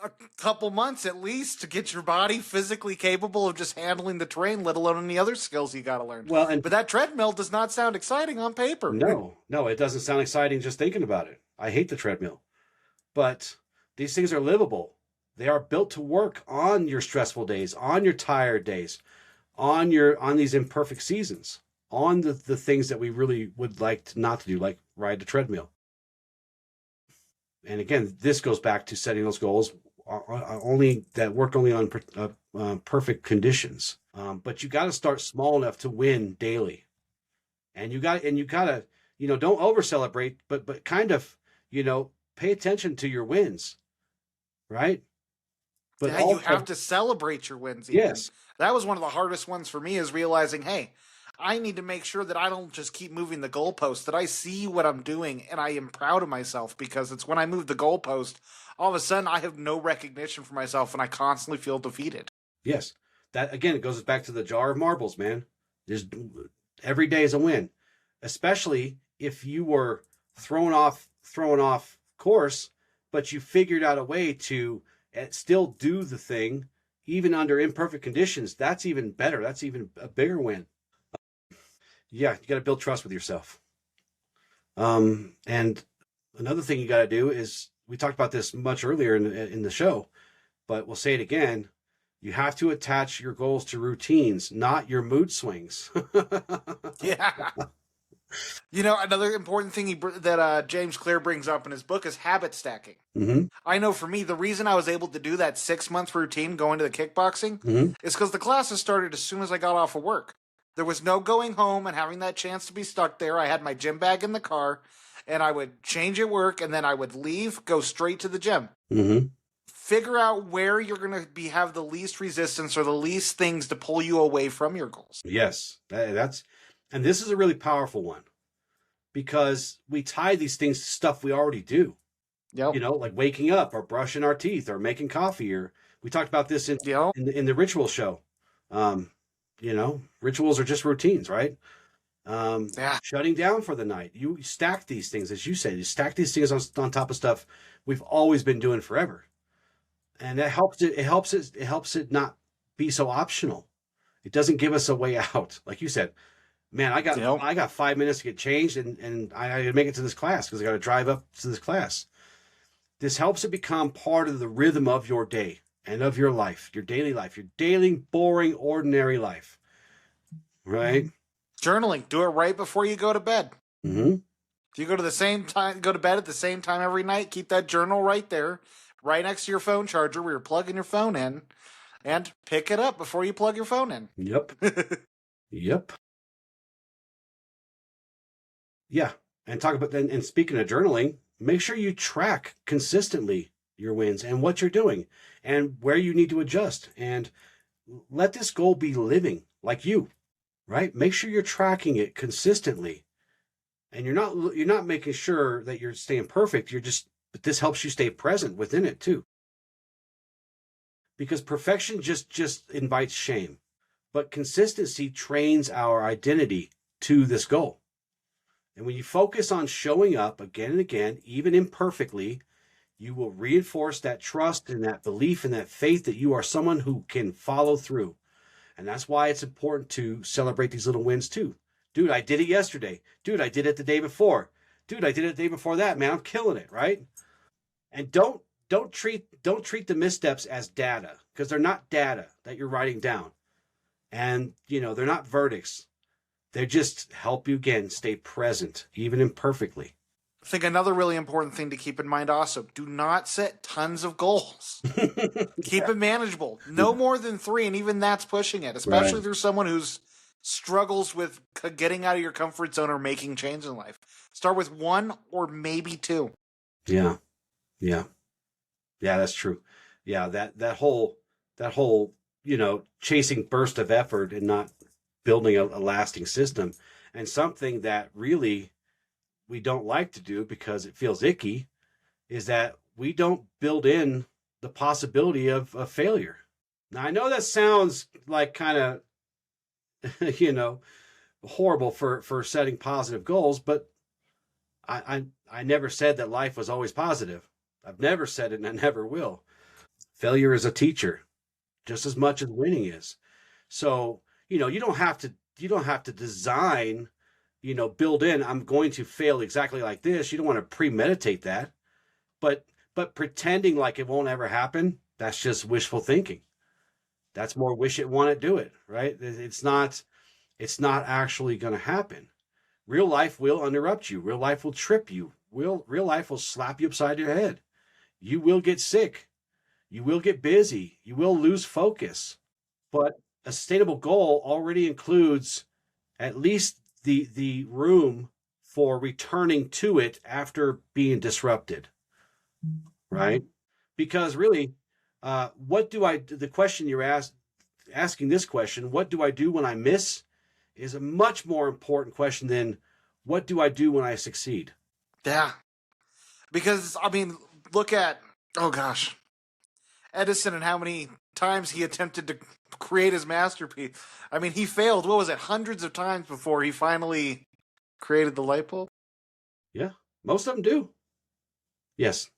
a couple months at least to get your body physically capable of just handling the terrain, let alone any other skills you got to learn. But that treadmill does not sound exciting on paper. No, it doesn't sound exciting just thinking about it. I hate the treadmill. But these things are livable. They are built to work on your stressful days, on your tired days, on these imperfect seasons, on the things that we really would like not to do, like ride the treadmill. And again, this goes back to setting those goals only that work only on perfect conditions. But you got to start small enough to win daily, and you got to, don't over celebrate, but kind of, pay attention to your wins, right? But Yeah, you have to celebrate your wins. Even. Yes, that was one of the hardest ones for me, is realizing, hey, I need to make sure that I don't just keep moving the goalpost, that I see what I'm doing and I am proud of myself, because it's when I move the goalpost, all of a sudden I have no recognition for myself and I constantly feel defeated. Yes. That, again, it goes back to the jar of marbles, man. There's every day is a win, especially if you were thrown off course, but you figured out a way to still do the thing even under imperfect conditions. That's even better. That's even a bigger win. Yeah, you got to build trust with yourself. And another thing you got to do is, we talked about this much earlier in the show, but we'll say it again. You have to attach your goals to routines, not your mood swings. Yeah. Another important thing that James Clear brings up in his book is habit stacking. Mm-hmm. I know for me, the reason I was able to do that 6-month routine going to the kickboxing is because the classes started as soon as I got off of work. There was no going home and having that chance to be stuck there. I had my gym bag in the car, and I would change at work, and then I would leave, go straight to the gym. Mm-hmm. Figure out where you're going to have the least resistance or the least things to pull you away from your goals. Yes, and this is a really powerful one, because we tie these things to stuff we already do. Yep. Like waking up or brushing our teeth or making coffee, or we talked about this in the ritual show. Rituals are just routines, right? Shutting down for the night. You stack these things, as you said, you stack these things on top of stuff we've always been doing forever. And that helps it helps it not be so optional. It doesn't give us a way out. Like you said, man, I got 5 minutes to get changed, and I got to make it to this class because I got to drive up to this class. This helps it become part of the rhythm of your day and of your life, your daily life, your daily, boring, ordinary life. Right? Journaling. Do it right before you go to bed. Mm-hmm. If you go to bed at the same time every night, keep that journal right there, right next to your phone charger where you're plugging your phone in, and pick it up before you plug your phone in. Yep. Yep. Yeah. And speaking of journaling, make sure you track consistently your wins and what you're doing and where you need to adjust, and let this goal be living like you, right? Make sure you're tracking it consistently, and you're not making sure that you're staying perfect. But this helps you stay present within it too. Because perfection just invites shame, but consistency trains our identity to this goal. And when you focus on showing up again and again, even imperfectly, you will reinforce that trust and that belief and that faith that you are someone who can follow through. And that's why it's important to celebrate these little wins too. Dude, I did it yesterday. Dude, I did it the day before. Dude, I did it the day before that. Man, I'm killing it, right? And don't treat the missteps as data, because they're not data that you're writing down. And, they're not verdicts. They just help you, again, stay present, even imperfectly. I think another really important thing to keep in mind also, do not set tons of goals. Keep it manageable. No more than 3, and even that's pushing it, especially if you're someone who's struggles with getting out of your comfort zone or making change in life. Start with 1 or maybe 2. Yeah. Yeah. Yeah, that's true. Yeah, that whole chasing burst of effort and not building a lasting system, and something that really we don't like to do because it feels icky, is that we don't build in the possibility of failure. Now, I know that sounds like kind of, horrible for setting positive goals, but I never said that life was always positive. I've never said it, and I never will. Failure is a teacher just as much as winning is. So, you don't have to design, build in, I'm going to fail exactly like this. You don't want to premeditate that, but pretending like it won't ever happen, that's just wishful thinking. That's more wish it, want it, do it, right? It's not actually going to happen. Real life will interrupt you. Real life will trip you. real life will slap you upside your head. You will get sick. You will get busy. You will lose focus. But a sustainable goal already includes at least the room for returning to it after being disrupted, right? Because really, the question you're asking this question, what do I do when I miss, is a much more important question than what do I do when I succeed? Yeah. Because, I mean, look at, oh gosh, Edison and how many times he attempted to create his masterpiece. I mean, he failed, what was it, hundreds of times before he finally created the light bulb? Yeah, most of them do. Yes.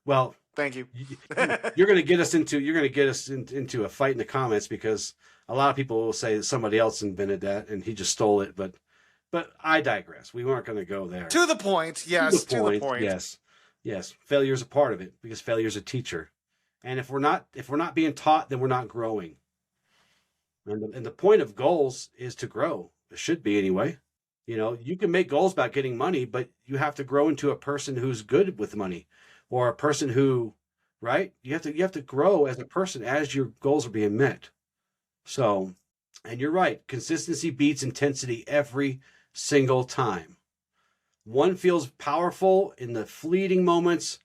Well, thank you. You're going to get us into a fight in the comments, because a lot of people will say that somebody else invented that and he just stole it. But I digress. We weren't going to go there. To the point, yes. To the point. Yes. Failure is a part of it, because failure is a teacher. And if we're not being taught, then we're not growing. And the point of goals is to grow. It should be anyway. You know, you can make goals about getting money, but you have to grow into a person who's good with money, or a person who, right? You have to grow as a person as your goals are being met. So, and you're right, consistency beats intensity every single time. One feels powerful in the fleeting moments,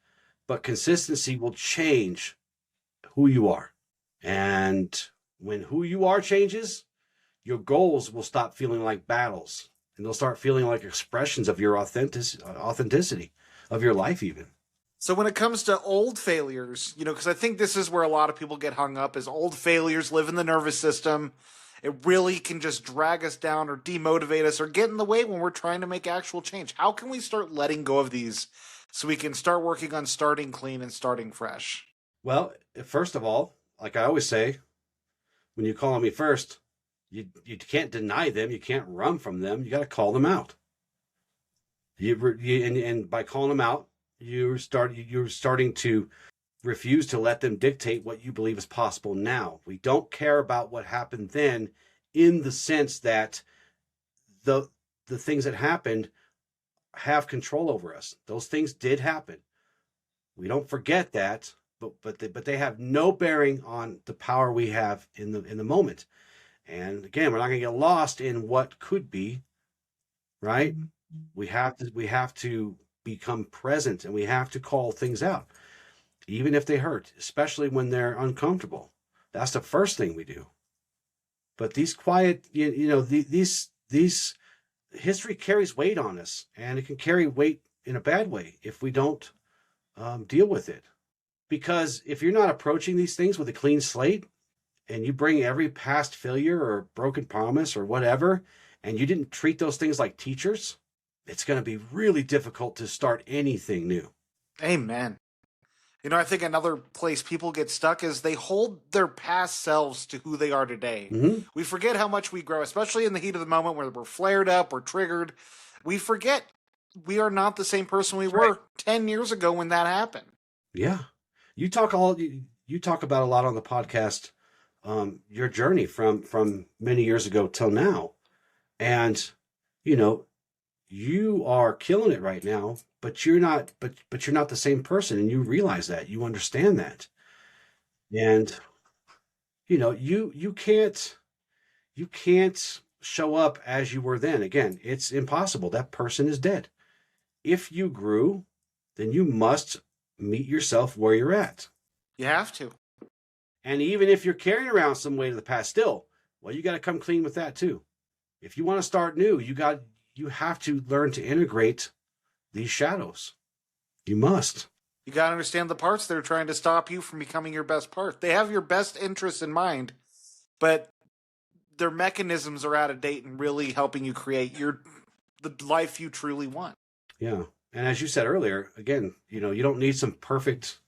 but consistency will change who you are. And when who you are changes, your goals will stop feeling like battles, and they'll start feeling like expressions of your authenticity of your life even. So when it comes to old failures, you know, because I think this is where a lot of people get hung up, is old failures live in the nervous system. It really can just drag us down or demotivate us or get in the way when we're trying to make actual change. How can we start letting go of these so we can start working on starting clean and starting fresh? Well, first of all, like I always say, when you call on me first, you can't deny them. You can't run from them. You got to call them out. And by calling them out, you're starting to refuse to let them dictate what you believe is possible now. We don't care about what happened then, in the sense that the things that happened have control over us. Those things did happen. We don't forget that, but they have no bearing on the power we have in the moment. And again, we're not going to get lost in what could be, right? We have to become present, and we have to call things out, even if they hurt, especially when they're uncomfortable. That's the first thing we do. But these quiet, these history carries weight on us, and it can carry weight in a bad way if we don't deal with it. Because if you're not approaching these things with a clean slate, and you bring every past failure or broken promise or whatever, and you didn't treat those things like teachers, it's going to be really difficult to start anything new. Amen. You know, I think another place people get stuck is they hold their past selves to who they are today. Mm-hmm. We forget how much we grow, especially in the heat of the moment where we're flared up or triggered. We forget we are not the same person we were 10 years ago when that happened. Yeah. You talk about a lot on the podcast, your journey from many years ago till now. And, you are killing it right now, but you're not the same person, and you realize that, you understand that. And, you can't show up as you were then. Again, it's impossible. That person is dead. If you grew, then you must meet yourself where you're at. You have to. And even if you're carrying around some weight of the past still, well, you got to come clean with that too. If you want to start new, you have to learn to integrate these shadows. You must. You got to understand the parts that are trying to stop you from becoming your best part. They have your best interests in mind, but their mechanisms are out of date and really helping you create the life you truly want. Yeah. And as you said earlier, again, you don't need some perfect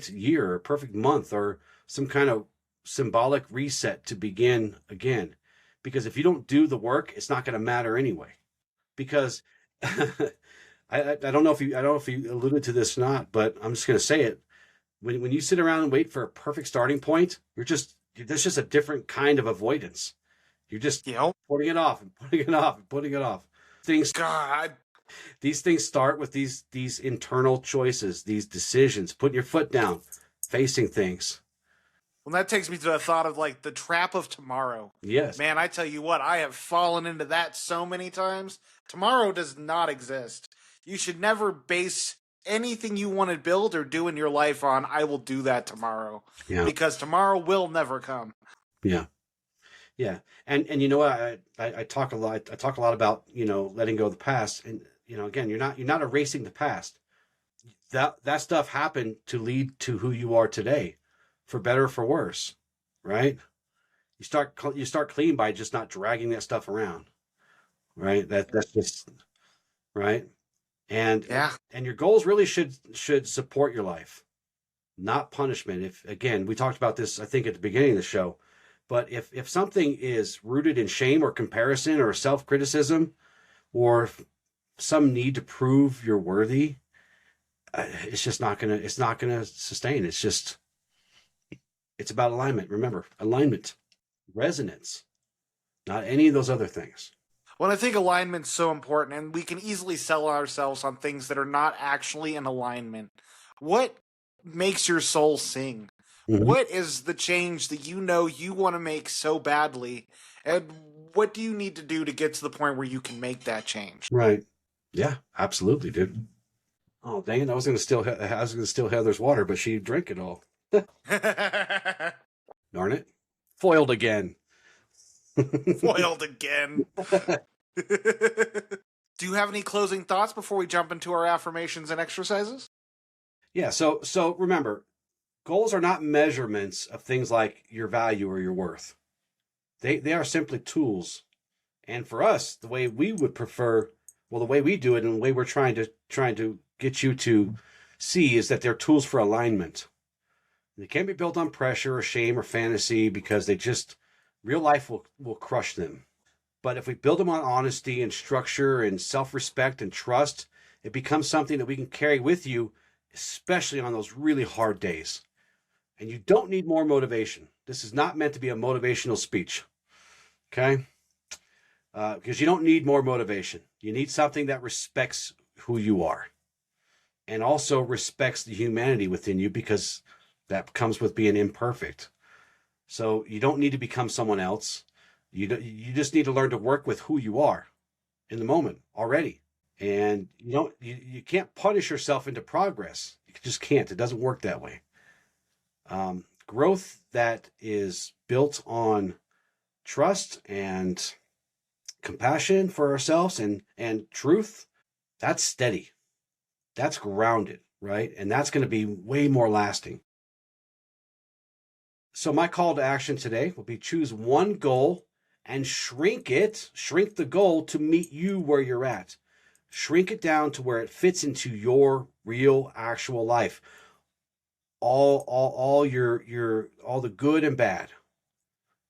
year or perfect month or some kind of symbolic reset to begin again. Because if you don't do the work, it's not going to matter anyway. Because I don't know if you alluded to this or not, but I'm just going to say it. When you sit around and wait for a perfect starting point, there's just a different kind of avoidance. You're just putting it off and putting it off and putting it off. Things. God, These things start with these internal choices, these decisions, putting your foot down, facing things. Well, that takes me to the thought of like the trap of tomorrow. Yes. Man, I tell you what, I have fallen into that so many times. Tomorrow does not exist. You should never base anything you want to build or do in your life on, I will do that tomorrow. Yeah. Because tomorrow will never come. Yeah. Yeah. And you know what, I talk a lot about, letting go of the past. And, again, you're not erasing the past. That stuff happened to lead to who you are today, for better or for worse, right? You start clean by just not dragging that stuff around, right? That's just right. And your goals really should support your life, not punishment. If, again, we talked about this, I think, at the beginning of the show, but if something is rooted in shame or comparison or self-criticism or some need to prove you're worthy, it's not gonna sustain. It's about alignment. Remember, alignment, resonance, not any of those other things. Well, I think alignment's so important, and we can easily sell ourselves on things that are not actually in alignment. What makes your soul sing? Mm-hmm. What is the change that you want to make so badly? And what do you need to do to get to the point where you can make that change? Right. Yeah, absolutely, dude. Oh, dang it. I was going to steal Heather's water, but she drank it all. Darn it. Foiled again. Foiled again. Do you have any closing thoughts before we jump into our affirmations and exercises? Yeah, so remember, goals are not measurements of things like your value or your worth. They are simply tools. And for us, the way we would prefer, the way we do it and the way we're trying to get you to see is that they're tools for alignment. They can't be built on pressure or shame or fantasy because real life will crush them. But if we build them on honesty and structure and self-respect and trust, it becomes something that we can carry with you, especially on those really hard days. And you don't need more motivation. This is not meant to be a motivational speech, okay? Because you don't need more motivation. You need something that respects who you are and also respects the humanity within you, because that comes with being imperfect. So you don't need to become someone else. You just need to learn to work with who you are in the moment already. And you can't punish yourself into progress. You just can't. It doesn't work that way. Growth that is built on trust and compassion for ourselves and truth, that's steady. That's grounded, right? And that's going to be way more lasting. So my call to action today will be choose one goal and shrink the goal to meet you where you're at. Shrink it down to where it fits into your real actual life. All the good and bad,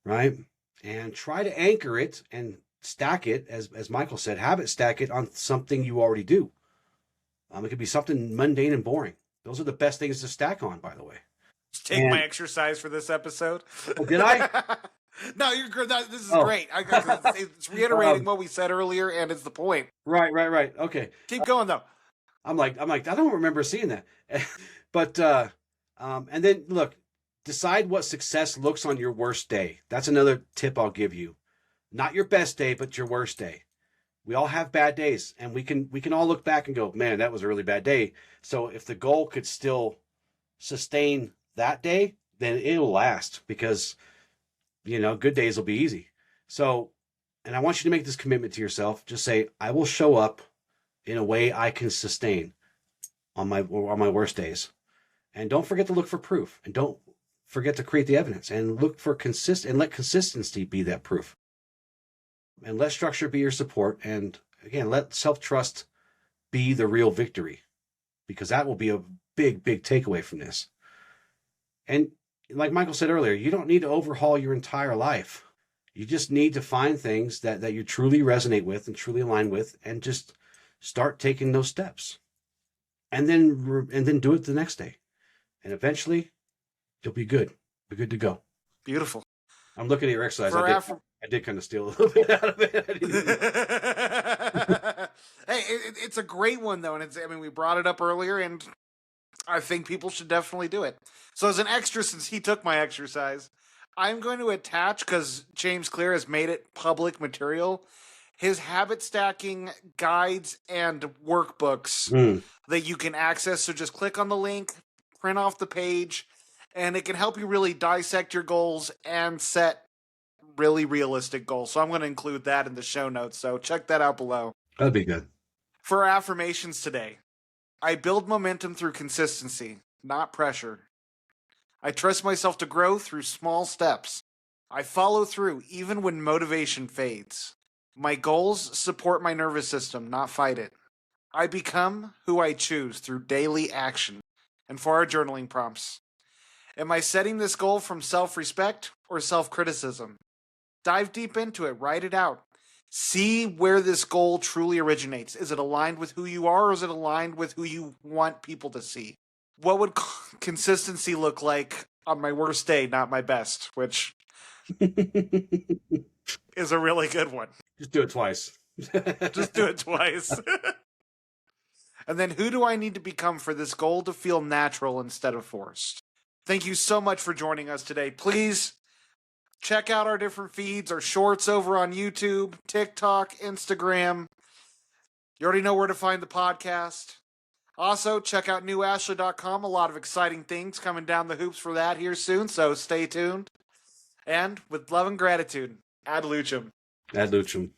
right? And try to anchor it and stack it, as Michael said, have it stack it on something you already do. It could be something mundane and boring. Those are the best things to stack on, by the way. Take my exercise for this episode. Oh, did I? No, you're good. This is great. It's reiterating what we said earlier, and it's the point. Right. Okay. Keep going though. I'm like, I don't remember seeing that. But and then look, decide what success looks on your worst day. That's another tip I'll give you. Not your best day, but your worst day. We all have bad days, and we can all look back and go, man, that was a really bad day. So if the goal could still sustain that day, then it'll last, because good days will be easy. So, and I want you to make this commitment to yourself. Just say, I will show up in a way I can sustain on my worst days. And don't forget to look for proof, and don't forget to create the evidence, and look for and let consistency be that proof. And let structure be your support. And again, let self-trust be the real victory, because that will be a big, big takeaway from this. And like Michael said earlier, you don't need to overhaul your entire life. You just need to find things that you truly resonate with and truly align with, and just start taking those steps. And then do it the next day. And eventually you'll be good. Be good to go. Beautiful. I'm looking at your exercise. I did kind of steal a little bit out of it. Hey, it's a great one though, and we brought it up earlier, and I think people should definitely do it. So as an extra, since he took my exercise, I'm going to attach, because James Clear has made it public material, his habit stacking guides and workbooks that you can access. So just click on the link, print off the page, and it can help you really dissect your goals and set really realistic goals. So I'm going to include that in the show notes. So check that out below. That'd be good. For our affirmations today, I build momentum through consistency, not pressure. I trust myself to grow through small steps. I follow through even when motivation fades. My goals support my nervous system, not fight it. I become who I choose through daily action. And for our journaling prompts, am I setting this goal from self-respect or self-criticism? Dive deep into it, write it out. See where this goal truly originates. Is it aligned with who you are, or is it aligned with who you want people to see? What would consistency look like on my worst day, not my best, which is a really good one. Just do it twice. Just do it twice. And then who do I need to become for this goal to feel natural instead of forced? Thank you so much for joining us today. Please check out our different feeds, our shorts over on YouTube, TikTok, Instagram. You already know where to find the podcast. Also, check out newashla.com. A lot of exciting things coming down the hoops for that here soon, so stay tuned. And with love and gratitude, ad lucem. Ad lucem.